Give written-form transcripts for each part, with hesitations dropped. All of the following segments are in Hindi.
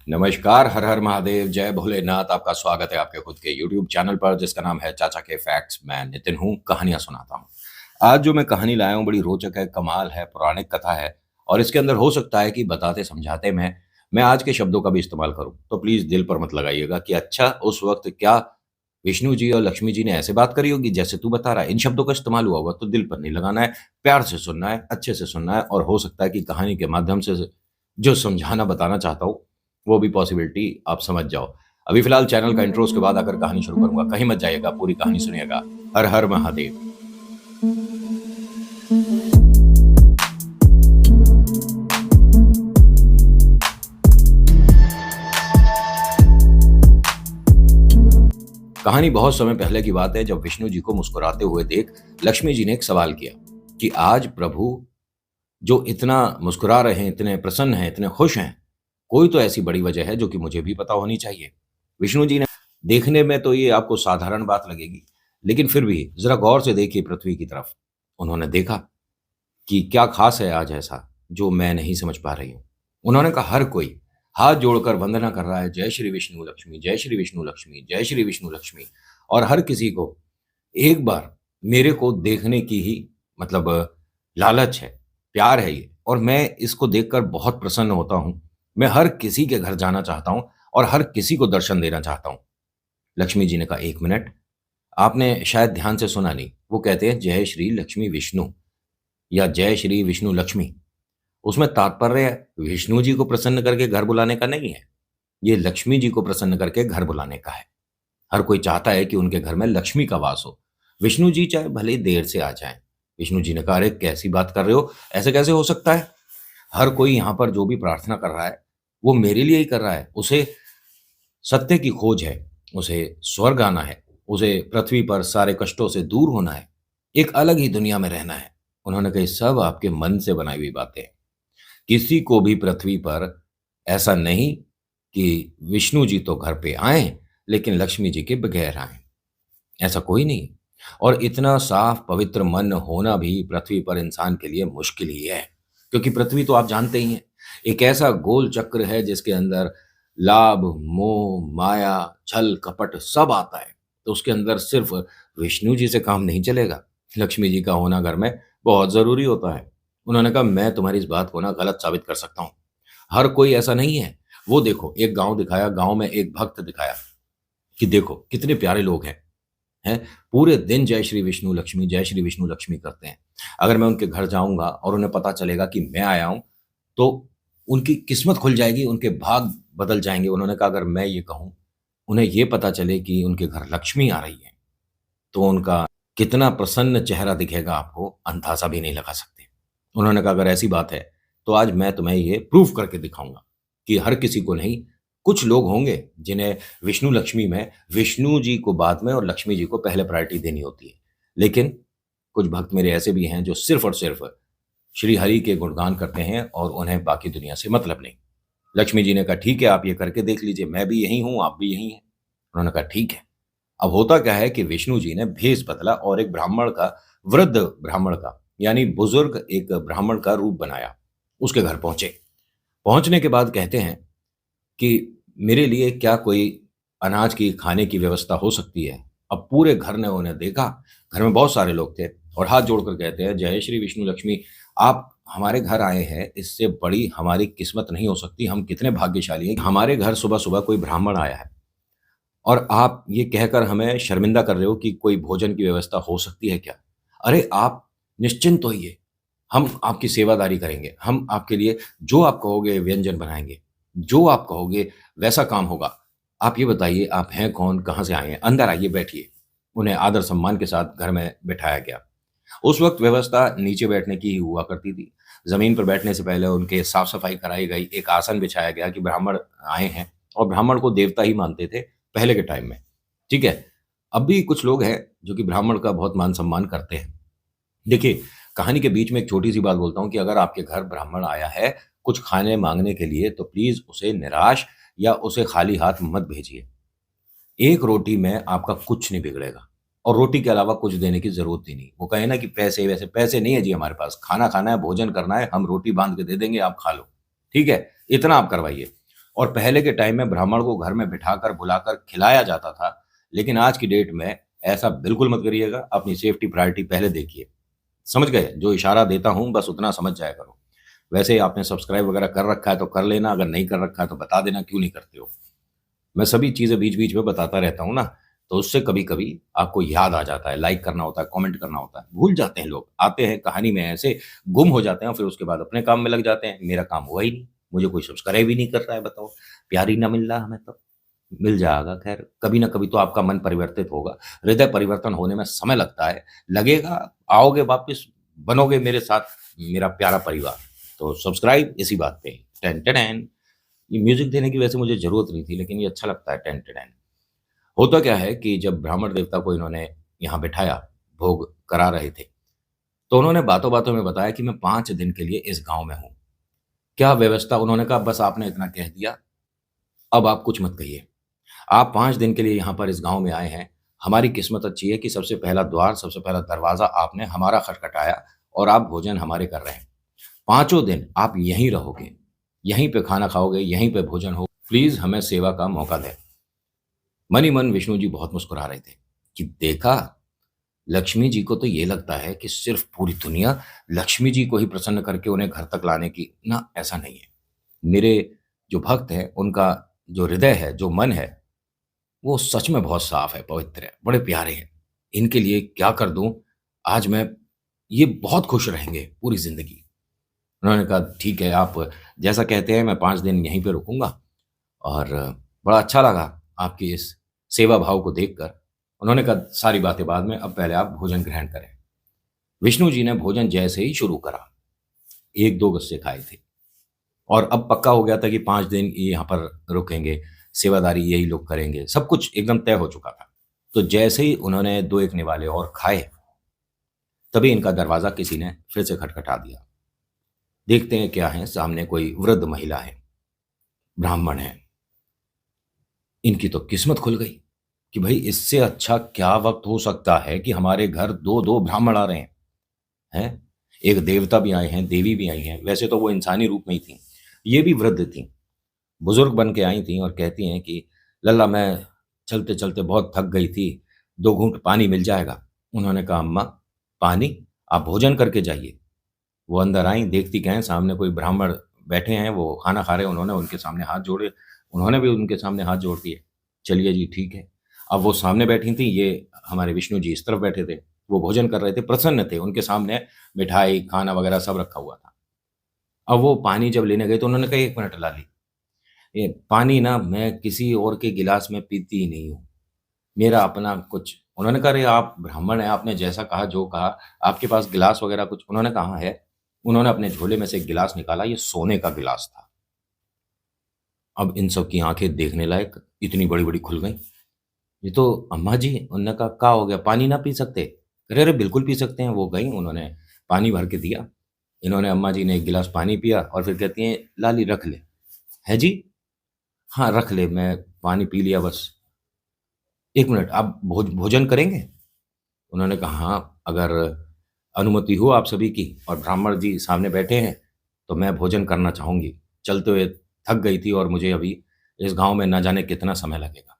नमस्कार, हर हर महादेव, जय भोलेनाथ। आपका स्वागत है आपके खुद के यूट्यूब चैनल पर जिसका नाम है चाचा के फैक्ट्स। मैं नितिन हूँ, कहानियां सुनाता हूँ। आज जो मैं कहानी लाया हूँ बड़ी रोचक है, कमाल है, पौराणिक कथा है और इसके अंदर हो सकता है कि बताते समझाते में मैं आज के शब्दों का भी इस्तेमाल करूँ, तो प्लीज दिल पर मत लगाइएगा कि अच्छा उस वक्त क्या विष्णु जी और लक्ष्मी जी ने ऐसे बात करी होगी जैसे तू बता रहा है। इन शब्दों का इस्तेमाल हुआ होगा तो दिल पर नहीं लगाना है, प्यार से सुनना है, अच्छे से सुनना है और हो सकता है कि कहानी के माध्यम से जो समझाना बताना चाहता हूँ वो भी पॉसिबिलिटी आप समझ जाओ। अभी फिलहाल चैनल का इंट्रो, उसके बाद आकर कहानी शुरू करूंगा। कहीं मत जाइएगा, पूरी कहानी सुनिएगा। हर हर महादेव। कहानी बहुत समय पहले की बात है, जब विष्णु जी को मुस्कुराते हुए देख लक्ष्मी जी ने एक सवाल किया कि आज प्रभु जो इतना मुस्कुरा रहे हैं, इतने प्रसन्न हैं, इतने खुश हैं, कोई तो ऐसी बड़ी वजह है जो कि मुझे भी पता होनी चाहिए। विष्णु जी ने, देखने में तो ये आपको साधारण बात लगेगी, लेकिन फिर भी जरा गौर से देखिए पृथ्वी की तरफ। उन्होंने देखा कि क्या खास है आज ऐसा जो मैं नहीं समझ पा रही हूँ। उन्होंने कहा हर कोई हाथ जोड़कर वंदना कर रहा है, जय श्री विष्णु लक्ष्मी, जय श्री विष्णु लक्ष्मी, जय श्री विष्णु लक्ष्मी। और हर किसी को एक बार मेरे को देखने की ही मतलब लालच है, प्यार है ये, और मैं इसको देखकर बहुत प्रसन्न होता हूँ। मैं हर किसी के घर जाना चाहता हूँ और हर किसी को दर्शन देना चाहता हूँ। लक्ष्मी जी ने कहा एक मिनट, आपने शायद ध्यान से सुना नहीं। वो कहते हैं जय श्री लक्ष्मी विष्णु या जय श्री विष्णु लक्ष्मी। उसमें तात्पर्य विष्णु जी को प्रसन्न करके घर बुलाने का नहीं है, ये लक्ष्मी जी को प्रसन्न करके घर बुलाने का है। हर कोई चाहता है कि उनके घर में लक्ष्मी का वास हो, विष्णु जी चाहे भले ही देर से आ जाएं। विष्णु जी ने कहा अरे कैसी बात कर रहे हो, ऐसे कैसे हो सकता है। हर कोई यहाँ पर जो भी प्रार्थना कर रहा है वो मेरे लिए ही कर रहा है। उसे सत्य की खोज है, उसे स्वर्ग आना है, उसे पृथ्वी पर सारे कष्टों से दूर होना है, एक अलग ही दुनिया में रहना है। उन्होंने कहा सब आपके मन से बनाई हुई बातें हैं। किसी को भी पृथ्वी पर ऐसा नहीं कि विष्णु जी तो घर पे आए लेकिन लक्ष्मी जी के बगैर आए, ऐसा कोई नहीं। और इतना साफ पवित्र मन होना भी पृथ्वी पर इंसान के लिए मुश्किल ही है, क्योंकि पृथ्वी तो आप जानते ही हैं एक ऐसा गोल चक्र है जिसके अंदर लाभ, मोह, माया, छल, कपट सब आता है। तो उसके अंदर सिर्फ विष्णु जी से काम नहीं चलेगा, लक्ष्मी जी का होना घर में बहुत जरूरी होता है। उन्होंने कहा मैं तुम्हारी इस बात को ना गलत साबित कर सकता हूँ। हर कोई ऐसा नहीं है। वो देखो एक गांव दिखाया, गांव में एक भक्त दिखाया कि देखो कितने प्यारे लोग हैं, पूरे दिन जय श्री विष्णु लक्ष्मी, जय श्री विष्णु लक्ष्मी करते हैं। अगर मैं उनके घर जाऊंगा और उन्हें पता चलेगा कि मैं आया हूं तो उनकी किस्मत खुल जाएगी, उनके भाग बदल जाएंगे। उन्होंने कहा अगर मैं ये कहूं, उन्हें ये पता चले कि उनके घर लक्ष्मी आ रही है, तो उनका कितना प्रसन्न चेहरा दिखेगा आपको अंदाजा भी नहीं लगा सकते। उन्होंने कहा अगर ऐसी बात है तो आज मैं तुम्हें ये प्रूफ करके दिखाऊंगा कि हर किसी को नहीं, कुछ लोग होंगे जिन्हें विष्णु लक्ष्मी में विष्णु जी को बाद में और लक्ष्मी जी को पहले प्रायोरिटी देनी होती है। लेकिन कुछ भक्त मेरे ऐसे भी हैं जो सिर्फ और सिर्फ श्री हरि के गुणगान करते हैं और उन्हें बाकी दुनिया से मतलब नहीं। लक्ष्मी जी ने कहा ठीक है, आप ये करके देख लीजिए, मैं भी यही हूं, आप भी यही हैं। उन्होंने कहा ठीक है। अब होता क्या है कि विष्णु जी ने भेष बदला और एक ब्राह्मण का, वृद्ध ब्राह्मण का, यानी बुजुर्ग एक ब्राह्मण का रूप बनाया, उसके घर पहुंचे। पहुंचने के बाद कहते हैं कि मेरे लिए क्या कोई अनाज की खाने की व्यवस्था हो सकती है। अब पूरे घर ने उन्हें देखा, घर में बहुत सारे लोग थे, और हाथ जोड़कर कहते हैं जय श्री विष्णु लक्ष्मी, आप हमारे घर आए हैं, इससे बड़ी हमारी किस्मत नहीं हो सकती। हम कितने भाग्यशाली हैं, हमारे घर सुबह सुबह कोई ब्राह्मण आया है और आप ये कहकर हमें शर्मिंदा कर रहे हो कि कोई भोजन की व्यवस्था हो सकती है क्या। अरे आप निश्चिंत होइए, हम आपकी सेवादारी करेंगे, हम आपके लिए जो आप कहोगे व्यंजन बनाएंगे, जो आप कहोगे वैसा काम होगा। आप ये बताइए आप हैं कौन, कहाँ से आए हैं, अंदर आइए बैठिए। उन्हें आदर सम्मान के साथ घर में बिठाया गया। उस वक्त व्यवस्था नीचे बैठने की ही हुआ करती थी। जमीन पर बैठने से पहले उनके साफ सफाई कराई गई, एक आसन बिछाया गया कि ब्राह्मण आए हैं, और ब्राह्मण को देवता ही मानते थे पहले के टाइम में। ठीक है, अब भी कुछ लोग हैं जो कि ब्राह्मण का बहुत मान सम्मान करते हैं। देखिए, कहानी के बीच में एक छोटी सी बात बोलता हूँ कि अगर आपके घर ब्राह्मण आया है कुछ खाने मांगने के लिए, तो प्लीज उसे निराश या उसे खाली हाथ मत भेजिए। एक रोटी में आपका कुछ नहीं बिगड़ेगा, और रोटी के अलावा कुछ देने की जरूरत ही नहीं। वो कहे ना कि पैसे, वैसे पैसे नहीं है जी हमारे पास, खाना खाना है, भोजन करना है, हम रोटी बांध के दे देंगे, आप खा लो। ठीक है, इतना आप करवाइए। और पहले के टाइम में ब्राह्मण को घर में बिठाकर बुलाकर खिलाया जाता था, लेकिन आज की डेट में ऐसा बिल्कुल मत करिएगा। अपनी सेफ्टी प्रायोरिटी पहले देखिए। समझ गए? जो इशारा देता हूँ बस उतना समझ जाया करो। वैसे आपने सब्सक्राइब वगैरह कर रखा है तो कर लेना, अगर नहीं कर रखा है तो बता देना क्यों नहीं करते हो। मैं सभी चीज़ें बीच-बीच में बताता रहता हूँ ना, तो उससे कभी-कभी आपको याद आ जाता है, लाइक करना होता है, कमेंट करना होता है। भूल जाते हैं लोग, आते हैं कहानी में ऐसे गुम हो जाते हैं और फिर उसके बाद अपने काम में लग जाते हैं। मेरा काम हुआ ही नहीं, मुझे कोई सब्सक्राइब ही नहीं कर रहा है बताओ, प्यार ही ना मिल रहा हमें तो। मिल जाएगा खैर, कभी ना कभी तो आपका मन परिवर्तित होगा। हृदय परिवर्तन होने में समय लगता है, लगेगा, आओगे वापस, बनोगे मेरे साथ मेरा प्यारा परिवार। तो सब्सक्राइब इसी बात पे। टेन टेडैन। ये म्यूज़िक देने की वैसे मुझे ज़रूरत नहीं थी, लेकिन ये अच्छा लगता है टेन टेडैन। होता क्या है कि जब ब्राह्मण देवता को इन्होंने यहाँ बिठाया, भोग करा रहे थे, तो उन्होंने बातों-बातों में बताया कि मैं 5 दिन के लिए इस गाँव में हूँ। क्या व्यवस्था? उन्होंने कहा बस आपने इतना कह दिया, अब आप कुछ मत कहिए। आप 5 दिन के लिए यहाँ पर इस गाँव में आए हैं। हमारी किस्मत अच्छी है कि सबसे पहला द्वार, सबसे पहला दरवाज़ा आपने हमारा खटखटाया और आप भोजन हमारे कर रहे हैं। पाँचों दिन आप यहीं रहोगे, यहीं पे खाना खाओगे, यहीं पे भोजन हो। प्लीज़ हमें सेवा का मौका दें। मन ही मन विष्णु जी बहुत मुस्कुरा रहे थे कि देखा, लक्ष्मी जी को तो ये लगता है कि सिर्फ पूरी दुनिया लक्ष्मी जी को ही प्रसन्न करके उन्हें घर तक लाने की, ना ऐसा नहीं है। मेरे जो भक्त हैं, उनका जो हृदय है, जो मन है, वो सच में बहुत साफ है, पवित्र है, बड़े प्यारे हैं। इनके लिए क्या कर दूँ, आज मैं ये बहुत खुश रहेंगे पूरी ज़िंदगी। उन्होंने कहा, "ठीक है, आप जैसा कहते हैं मैं 5 दिन यहीं पे रुकूँगा।" और बड़ा अच्छा लगा आपकी इस सेवा भाव को देखकर। उन्होंने कहा, "सारी बातें बाद में, अब पहले आप भोजन ग्रहण करें।" विष्णु जी ने भोजन जैसे ही शुरू करा, 1-2 गस्से खाए थे और अब पक्का हो गया था कि 5 दिन ये यहाँ पर रुकेंगे, सेवादारी यही लोग करेंगे, सब कुछ एकदम तय हो चुका था। तो जैसे ही उन्होंने 2-1 निवाले और खाए, तभी इनका दरवाज़ा किसी ने फिर से खटखटा दिया। देखते हैं क्या है, सामने कोई वृद्ध महिला है, ब्राह्मण है। इनकी तो किस्मत खुल गई कि भई इससे अच्छा क्या वक़्त हो सकता है कि हमारे घर 2-2 ब्राह्मण आ रहे हैं, हैं? एक देवता भी आए हैं, देवी भी आई हैं, वैसे तो वो इंसानी रूप में ही थीं। ये भी वृद्ध थीं, बुज़ुर्ग बन के आई थीं और कहती हैं कि लल्ला मैं चलते-चलते बहुत थक गई थी, 2 घूँट पानी मिल जाएगा? उन्होंने कहा अम्मा, पानी? आप भोजन करके जाइए। वो अंदर आईं, देखती क्या हैं सामने कोई ब्राह्मण बैठे हैं, वो खाना खा रहे हैं, उन्होंने उनके सामने हाथ जोड़े, उन्होंने भी उनके सामने हाथ जोड़ दिए। चलिए जी ठीक है। अब वो सामने बैठी थीं, ये हमारे विष्णु जी इस तरफ बैठे थे। वो भोजन कर रहे थे, प्रसन्न थे, उनके सामने मिठाई, खाना वगैरह सब रखा हुआ था। अब वो पानी जब लेने गए तो उन्होंने कहा, "1 मिनट लाली, ये पानी ना मैं किसी और के गिलास में पीती ही नहीं हूँ, मेरा अपना कुछ।" उन्होंने कहा, "अरे आप ब्राह्मण हैं, आपने जैसा कहा, जो कहा, आपके पास गिलास वगैरह कुछ?" उन्होंने कहा, "हाँ है।" उन्होंने अपने झोले में से एक गिलास निकाला, ये सोने का गिलास था। अब इन सब की आँखें देखने लायक इतनी बड़ी-बड़ी खुल गईं। ये तो अम्मा जी, उन्होंने कहा, "क्या हो गया, पानी ना पी सकते?" अरे, अरे! बिल्कुल पी सकते हैं। वो गईं, उन्होंने पानी भर के दिया। इन्होंने अम्मा जी ने 1 गिलास पानी पिया और फिर कहती हैं, "लाली रख ले।" "हैं जी?" "हाँ, रख ले, मैं पानी पी लिया बस।" "1 मिनट, आप भोजन करेंगे?" उन्होंने कहा, "हाँ, अगर अनुमति हो आप सभी की और ब्राह्मण जी सामने बैठे हैं, तो मैं भोजन करना चाहूँगी। चलते हुए थक गई थी और मुझे अभी इस गाँव में ना जाने कितना समय लगेगा।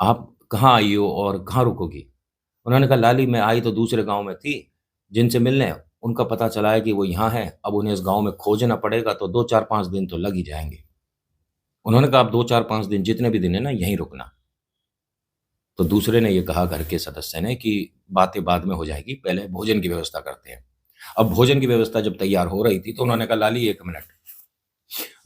आप कहाँ आई हो और कहाँ रुकोगी?" उन्होंने कहा, "लाली मैं आई तो दूसरे गाँव में थी, जिनसे मिलने, उनका पता चला है कि वो यहाँ हैं, अब उन्हें इस गाँव में खोजना पड़ेगा तो 2, 4, 5 दिन तो लग ही जाएँगे।" उन्होंने कहा, "आप 2, 4, 5 दिन जितने भी दिन है ना, यहीं रुकना।" तो दूसरे ने ये कहा घर के सदस्य ने कि बातें बाद में हो जाएगी, पहले भोजन की व्यवस्था करते हैं। अब भोजन की व्यवस्था जब तैयार हो रही थी, तो उन्होंने कहा, "लाली 1 मिनट,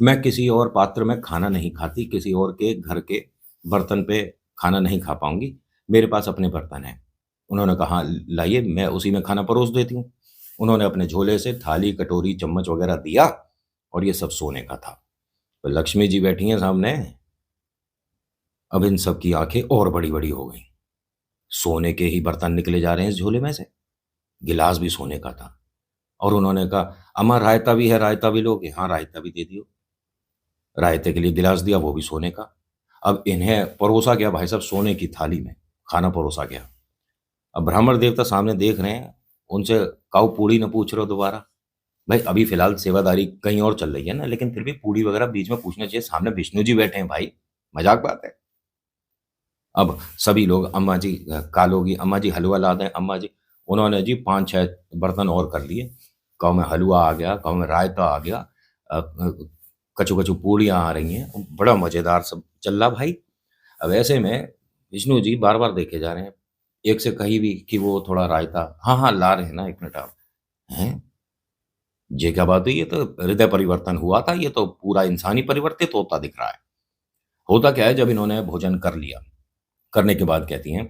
मैं किसी और पात्र में खाना नहीं खाती, किसी और के घर के बर्तन पे खाना नहीं खा पाऊँगी, मेरे पास अपने बर्तन हैं।" उन्होंने कहा, "हाँ, लाइए मैं उसी में खाना परोस देती हूँ।" उन्होंने अपने झोले से थाली, कटोरी, चम्मच वगैरह दिया और ये सब सोने का था। तो लक्ष्मी जी बैठी हैं सामने, अब इन सब की आँखें और बड़ी-बड़ी हो गईं। सोने के ही बर्तन निकले जा रहे हैं इस झोले में से, गिलास भी सोने का था और उन्होंने कहा, "अम्मा रायता भी है, रायता भी लोगे?" "हाँ, रायता भी दे दियो।" रायते के लिए गिलास दिया, वो भी सोने का। अब इन्हें परोसा गया भाई साहब सोने की थाली में, खाना परोसा गया। अब ब्राह्मण देवता सामने देख रहे हैं, उनसे "काऊ पूड़ी न पूछ रहे हो दोबारा?" भाई अभी फिलहाल सेवादारी कहीं और चल रही है ना, लेकिन फिर भी पूड़ी वगैरह बीच में पूछना चाहिए, सामने विष्णु जी बैठे हैं भाई, मजाक बात है। अब सभी लोग, अम्मा जी काल होगी, अम्मा जी हलवा ला दें, अम्मा जी, उन्होंने जी 5-6 बर्तन और कर लिए। गाँव में हलवा आ गया, गाँव में रायता आ गया, कचू कचू पूड़ियाँ आ रही हैं, बड़ा मज़ेदार सब चल रहा भाई। अब ऐसे में विष्णु जी बार बार देखे जा रहे हैं, एक से कही भी कि वो थोड़ा रायता, हाँ हाँ ला रहे हैं ना, एक मिनट आप हैं, ये क्या बात हुई, ये तो हृदय परिवर्तन हुआ था, ये तो पूरा इंसान ही परिवर्तित होता दिख रहा है। होता क्या है, जब इन्होंने भोजन कर लिया, करने के बाद कहती हैं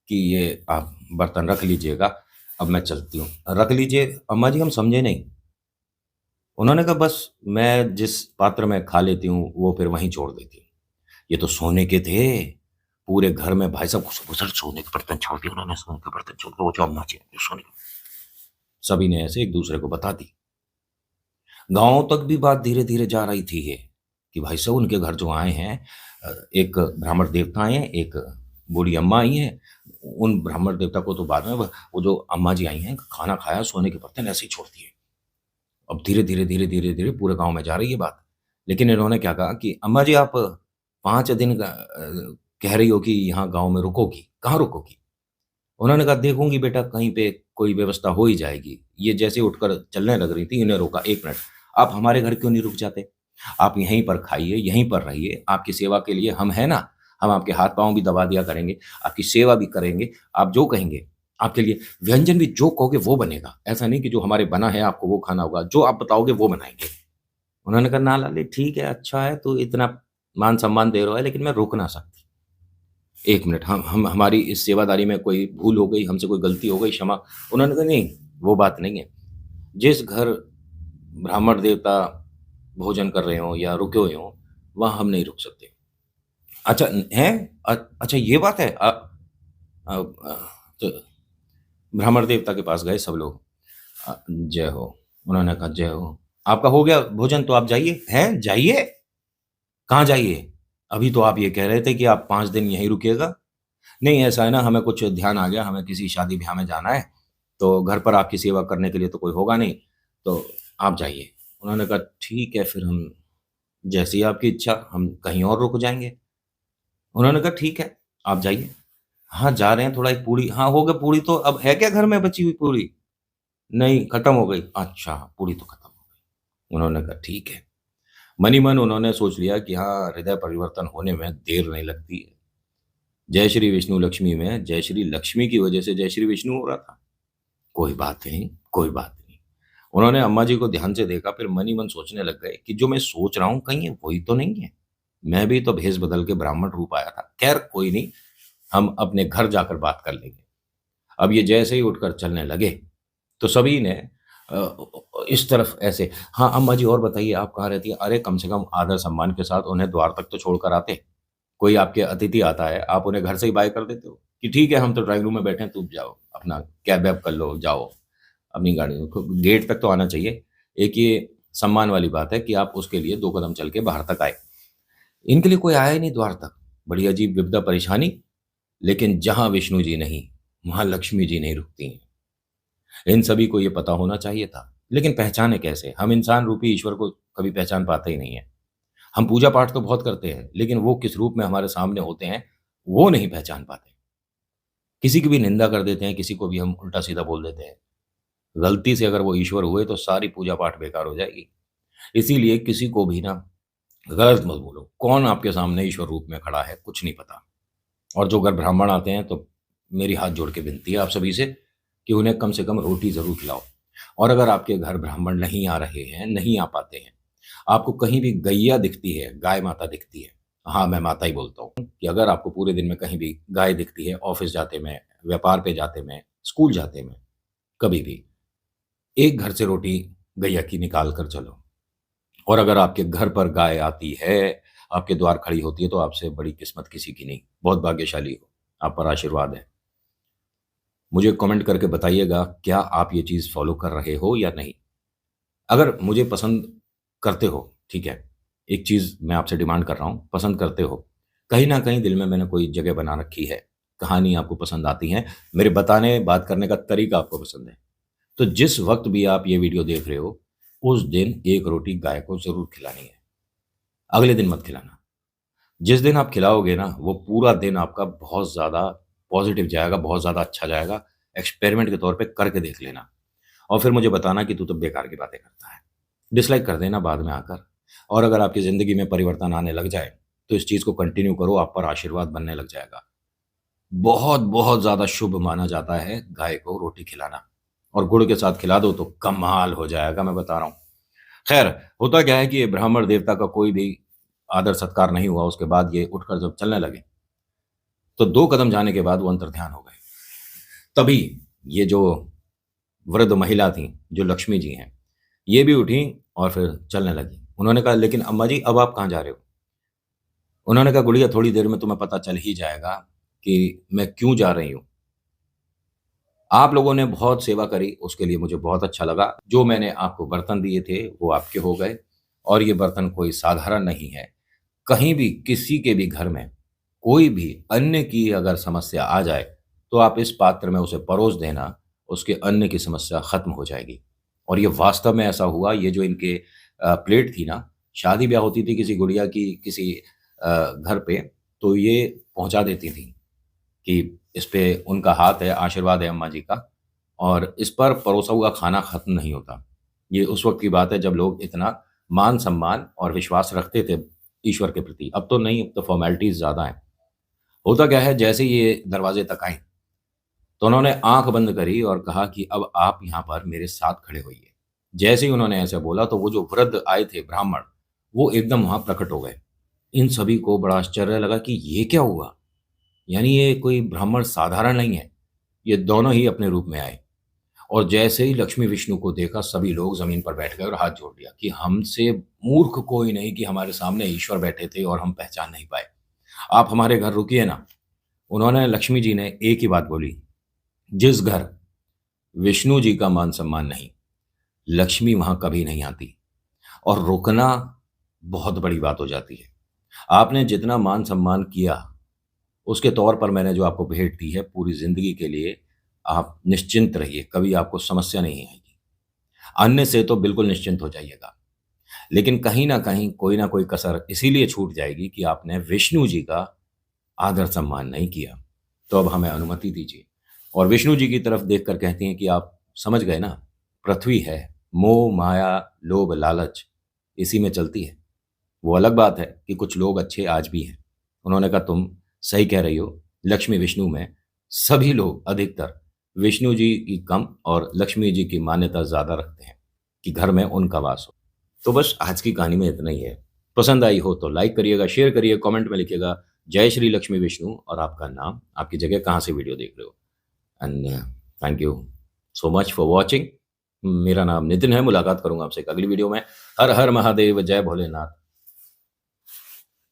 कि ये आप बर्तन रख लीजिएगा, अब मैं चलती हूँ। रख लीजिए अम्मा जी, हम समझे नहीं। उन्होंने कहा बस मैं जिस पात्र में खा लेती हूँ वो फिर वहीं छोड़ देती हूँ। ये तो सोने के थे, पूरे घर में भाई साहब घुसर सोने के बर्तन छोड़ दिए उन्होंने, सोने के बर्तन छोड़ दिए, वो जो अम्मा जी हैं, सोने के। सभी ने ऐसे एक दूसरे को बता दी। गाँव तक भी बात धीरे धीरे जा रही थी ये, कि भाई साहब उनके घर जो आए हैं, एक ब्राह्मण देवता आए हैं, एक बूढ़ी अम्मा आई हैं। उन ब्राह्मण देवता को तो बाद में, वो जो अम्मा जी आई हैं, खाना खाया, सोने के बर्तन ऐसे ही छोड़ दिए। अब धीरे धीरे धीरे धीरे धीरे पूरे गांव में जा रही है बात। लेकिन इन्होंने क्या कहा कि अम्मा जी आप 5 दिन कह रही हो कि यहाँ गांव में रुकोगी, कहाँ रुकोगी? उन्होंने कहा देखूंगी बेटा, कहीं पे कोई व्यवस्था हो ही जाएगी। ये जैसे उठकर चलने लग रही थी, इन्हें रोका, एक मिनट, आप हमारे घर क्यों नहीं रुक जाते? आप यहीं पर खाइए, यहीं पर रहिए, आपकी सेवा के लिए हम हैं ना, हम आपके हाथ पांव भी दबा दिया करेंगे, आपकी सेवा भी करेंगे, आप जो कहेंगे, आपके लिए व्यंजन भी जो कहोगे वो बनेगा। ऐसा नहीं कि जो हमारे बना है आपको वो खाना होगा, जो आप बताओगे वो बनाएंगे। उन्होंने कहा ना लाले, ठीक है, अच्छा है, तो इतना मान सम्मान दे रहा है, लेकिन मैं रुक ना सकती। एक मिनट, हम हमारी इस सेवादारी में कोई भूल हो गई, हमसे कोई गलती हो गई, क्षमा। उन्होंने कहा नहीं, वो बात नहीं है। जिस घर ब्राह्मण देवता भोजन कर रहे हों या रुके हुए हों, वहाँ हम नहीं रुक सकते। अच्छा हैं? अच्छा ये बात है। अ, अ, तो ब्राह्मण देवता के पास गए सब लोग। जय हो। उन्होंने कहा जय हो। आपका हो गया भोजन तो आप जाइए। हैं? जाइए? कहाँ जाइए? अभी तो आप ये कह रहे थे कि आप 5 दिन यहीं रुकिएगा। नहीं ऐसा है ना, हमें कुछ ध्यान आ गया, हमें किसी शादी ब्याह में जाना है, तो घर पर आपकी सेवा करने के लिए तो कोई होगा नहीं, तो आप जाइए। उन्होंने कहा ठीक है, फिर हम, जैसी आपकी इच्छा, हम कहीं और रुक जाएँगे। उन्होंने कहा ठीक है, आप जाइए। हाँ, जा रहे हैं, थोड़ा एक पूड़ी, हाँ, हो गया पूड़ी, तो अब है क्या घर में बची हुई पूड़ी? नहीं, खत्म हो गई। अच्छा, पूड़ी तो खत्म हो गई। उन्होंने कहा ठीक है। मन ही मन उन्होंने सोच लिया कि हाँ, हृदय परिवर्तन होने में देर नहीं लगती है। जय श्री विष्णु लक्ष्मी में जय श्री लक्ष्मी की वजह से जय श्री विष्णु हो रहा था। कोई बात नहीं, कोई बात नहीं। उन्होंने अम्मा जी को ध्यान से देखा, फिर मन ही मन सोचने लग गए कि जो मैं सोच रहा हूँ कहीं ये वही तो नहीं है। मैं भी तो भेष बदल के ब्राह्मण रूप आया था। खैर कोई नहीं, हम अपने घर जाकर बात कर लेंगे। अब ये जैसे ही उठकर चलने लगे, तो सभी ने इस तरफ ऐसे, हाँ अम्मा जी और बताइए आप कहाँ रहती हैं? अरे कम से कम आदर सम्मान के साथ उन्हें द्वार तक तो छोड़कर आते। कोई आपके अतिथि आता है, आप उन्हें घर से ही बाय कर देते हो कि ठीक है हम तो ड्राइंग रूम में बैठे हैं, तुम जाओ अपना कैब वैब कर लो, जाओ अपनी गाड़ी में, गेट तक तो आना चाहिए। एक ये सम्मान वाली बात है कि आप उसके लिए 2 कदम चल के बाहर तक आए। इनके लिए कोई आया ही नहीं द्वार तक। बड़ी अजीब विपदा परेशानी। लेकिन जहाँ विष्णु जी नहीं, वहाँ लक्ष्मी जी नहीं रुकती हैं। इन सभी को ये पता होना चाहिए था, लेकिन पहचाने कैसे? हम इंसान रूपी ईश्वर को कभी पहचान पाते ही नहीं है। हम पूजा पाठ तो बहुत करते हैं, लेकिन वो किस रूप में हमारे सामने होते हैं, वो नहीं पहचान पाते। किसी की भी निंदा कर देते हैं, किसी को भी हम उल्टा-सीधा बोल देते हैं। गलती से अगर वो ईश्वर हुए तो सारी पूजा पाठ बेकार हो जाएगी। इसीलिए किसी को भी ना गलत मत बोलो। कौन आपके सामने ईश्वर रूप में खड़ा है, कुछ नहीं पता। और जो अगर ब्राह्मण आते हैं तो मेरी हाथ जोड़ के विनती है आप सभी से कि उन्हें कम से कम रोटी ज़रूर खिलाओ। और अगर आपके घर ब्राह्मण नहीं आ रहे हैं, नहीं आ पाते हैं, आपको कहीं भी गैया दिखती है, गाय माता दिखती है, हाँ, मैं माता ही बोलता हूँ, कि अगर आपको पूरे दिन में कहीं भी गाय दिखती है, ऑफ़िस जाते में, व्यापार पे जाते में, स्कूल जाते में, कभी भी, एक घर से रोटी गैया की निकाल कर चलो। और अगर आपके घर पर गाय आती है, आपके द्वार खड़ी होती है, तो आपसे बड़ी किस्मत किसी की नहीं। बहुत भाग्यशाली हो, आप पर आशीर्वाद है। मुझे कमेंट करके बताइएगा, क्या आप ये चीज़ फ़ॉलो कर रहे हो या नहीं? अगर मुझे पसंद करते हो, ठीक है, एक चीज़ मैं आपसे डिमांड कर रहा हूँ, पसंद करते हो, कहीं न कहीं दिल में मैंने कोई जगह बना रखी है, कहानी आपको पसंद आती है, मेरे बताने, बात करने का तरीका आपको पसंद है। तो जिस वक़्त भी आप ये वीडियो देख रहे हो, उस दिन एक रोटी गाय को ज़रूर खिलानी है। अगले दिन मत खिलाना। जिस दिन आप खिलाओगे ना, वो पूरा दिन आपका बहुत ज़्यादा पॉज़िटिव जाएगा, बहुत ज़्यादा अच्छा जाएगा। एक्सपेरिमेंट के तौर पे करके देख लेना और फिर मुझे बताना कि तू तो बेकार की बातें करता है। डिसलाइक कर देना बाद में आकर। और अगर आपकी ज़िंदगी में परिवर्तन आने लग जाए, तो इस चीज़ को कंटिन्यू करो, आप पर आशीर्वाद बनने लग जाएगा। बहुत, बहुत ज़्यादा शुभ माना जाता है गाय को रोटी खिलाना और गुड़ के साथ खिला दो तो कमाल हो जाएगा, मैं बता रहा हूँ। खैर, होता क्या है कि ये ब्राह्मण देवता का कोई भी आदर-सत्कार नहीं हुआ, उसके बाद ये उठकर जब चलने लगे, तो 2 कदम जाने के बाद वो अंतर्ध्यान हो गए। तभी ये जो वृद्ध महिला थीं, जो लक्ष्मी जी हैं, ये भी उठीं और फिर चलने लगीं। उन्होंने कहा, "लेकिन अम्मा जी, अब आप कहाँ जा रहे हो?" उन्होंने कहा, "गुड़िया, थोड़ी देर में तुम्हें पता चल ही जाएगा कि मैं क्यों जा रही हूँ। आप लोगों ने बहुत सेवा करी, उसके लिए मुझे बहुत अच्छा लगा। जो मैंने आपको बर्तन दिए थे, वो आपके हो गए और ये बर्तन कोई साधारण नहीं है। कहीं भी, किसी के भी घर में, कोई भी अन्न की अगर समस्या आ जाए, तो आप इस पात्र में उसे परोस देना, उसके अन्न की समस्या खत्म हो जाएगी।" और ये वास्तव में ऐसा हुआ। ये जो इनके प्लेट थी ना, शादी-ब्याह होती थी किसी गुड़िया की किसी घर पे, तो ये पहुँचा देती थीं कि इस पे उनका हाथ है, आशीर्वाद है अम्मा जी का और इस पर परोसा हुआ खाना खत्म नहीं होता। ये उस वक़्त की बात है जब लोग इतना मान-सम्मान और विश्वास रखते थे ईश्वर के प्रति। अब तो नहीं, अब तो फ़ॉर्मेलिटीज़ ज़्यादा हैं। होता क्या है, जैसे ही ये दरवाज़े तक आईं, तो उन्होंने आँख बंद करी और कहा कि अब आप यहाँ पर मेरे साथ खड़े होइए। जैसे ही उन्होंने ऐसा बोला, तो वो जो वृद्ध आए थे ब्राह्मण, वो एकदम वहाँ प्रकट हो गए। इन सभी को बड़ा आश्चर्य लगा कि ये क्या हुआ? यानी ये कोई ब्राह्मण साधारण नहीं है। ये दोनों ही अपने रूप में आए और जैसे ही लक्ष्मी विष्णु को देखा, सभी लोग ज़मीन पर बैठ गए और हाथ जोड़ लिया कि हमसे मूर्ख कोई नहीं कि हमारे सामने ईश्वर बैठे थे और हम पहचान नहीं पाए। आप हमारे घर रुकिए ना। उन्होंने लक्ष्मी जी ने एक ही बात बोली, जिस घर विष्णु जी का मान-सम्मान नहीं, लक्ष्मी वहाँ कभी नहीं आती और रुकना बहुत बड़ी बात हो जाती है। आपने जितना मान-सम्मान किया, उसके तौर पर मैंने जो आपको भेंट दी है, पूरी ज़िंदगी के लिए आप निश्चिंत रहिए, कभी आपको समस्या नहीं आएगी। अन्न से तो बिल्कुल निश्चिंत हो जाइएगा, लेकिन कहीं न कहीं कोई न कोई कसर इसीलिए छूट जाएगी कि आपने विष्णु जी का आदर-सम्मान नहीं किया। तो अब हमें अनुमति दीजिए और विष्णु जी की तरफ देखकर कहती हैं कि आप समझ गए ना, पृथ्वी है, मोह, माया, लोभ, लालच इसी में चलती है। वो अलग बात है कि कुछ लोग अच्छे आज भी हैं। उन्होंने कहा, तुम सही कह रही हो, लक्ष्मी विष्णु में सभी लोग अधिकतर विष्णु जी की कम और लक्ष्मी जी की मान्यता ज़्यादा रखते हैं कि घर में उनका वास हो। तो बस आज की कहानी में इतना ही है। पसंद आई हो तो लाइक करिएगा, शेयर करिए, कमेंट में लिखिएगा जय श्री लक्ष्मी विष्णु और आपका नाम, आपकी जगह, कहाँ से वीडियो देख रहे हो। And thank you so much for watching. मेरा नाम नितिन है, मुलाकात करूंगा आपसे एक अगली वीडियो में। हर हर महादेव, जय भोलेनाथ,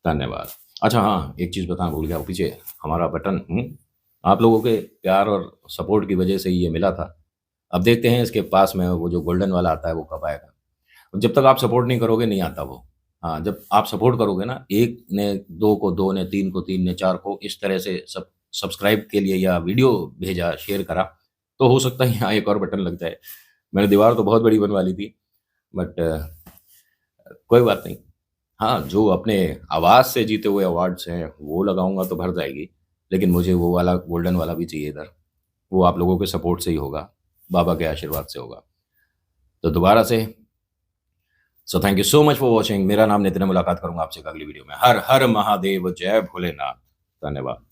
धन्यवाद। अच्छा हाँ, एक चीज़ बताना भूल गया, वो पीछे हमारा बटन आप लोगों के प्यार और सपोर्ट की वजह से ही ये मिला था। अब देखते हैं इसके पास में वो जो गोल्डन वाला आता है वो कब आएगा। जब तक आप सपोर्ट नहीं करोगे नहीं आता वो। हाँ, जब आप सपोर्ट करोगे ना, 1 ने 2 को, 2 ने 3 को, 3 ने 4 को, इस तरह से सब्सक्राइब के लिए या वीडियो भेजा, शेयर करा, तो हो सकता है यहाँ एक और बटन लग जाए। मैंने दीवार तो बहुत बड़ी बनवा ली थी, बट कोई बात नहीं। हाँ, जो अपने आवाज़ से जीते हुए अवार्ड्स हैं, वो लगाऊँगा तो भर जाएगी। लेकिन मुझे वो वाला गोल्डन वाला भी चाहिए इधर। वो आप लोगों के सपोर्ट से ही होगा, बाबा के आशीर्वाद से होगा। तो दोबारा से so thank you so much for watching. मेरा नाम नितिन है, मुलाकात करूँगा आपसे एक अगली वीडियो में। हर हर महादेव, जय भोलेनाथ, धन्यवाद।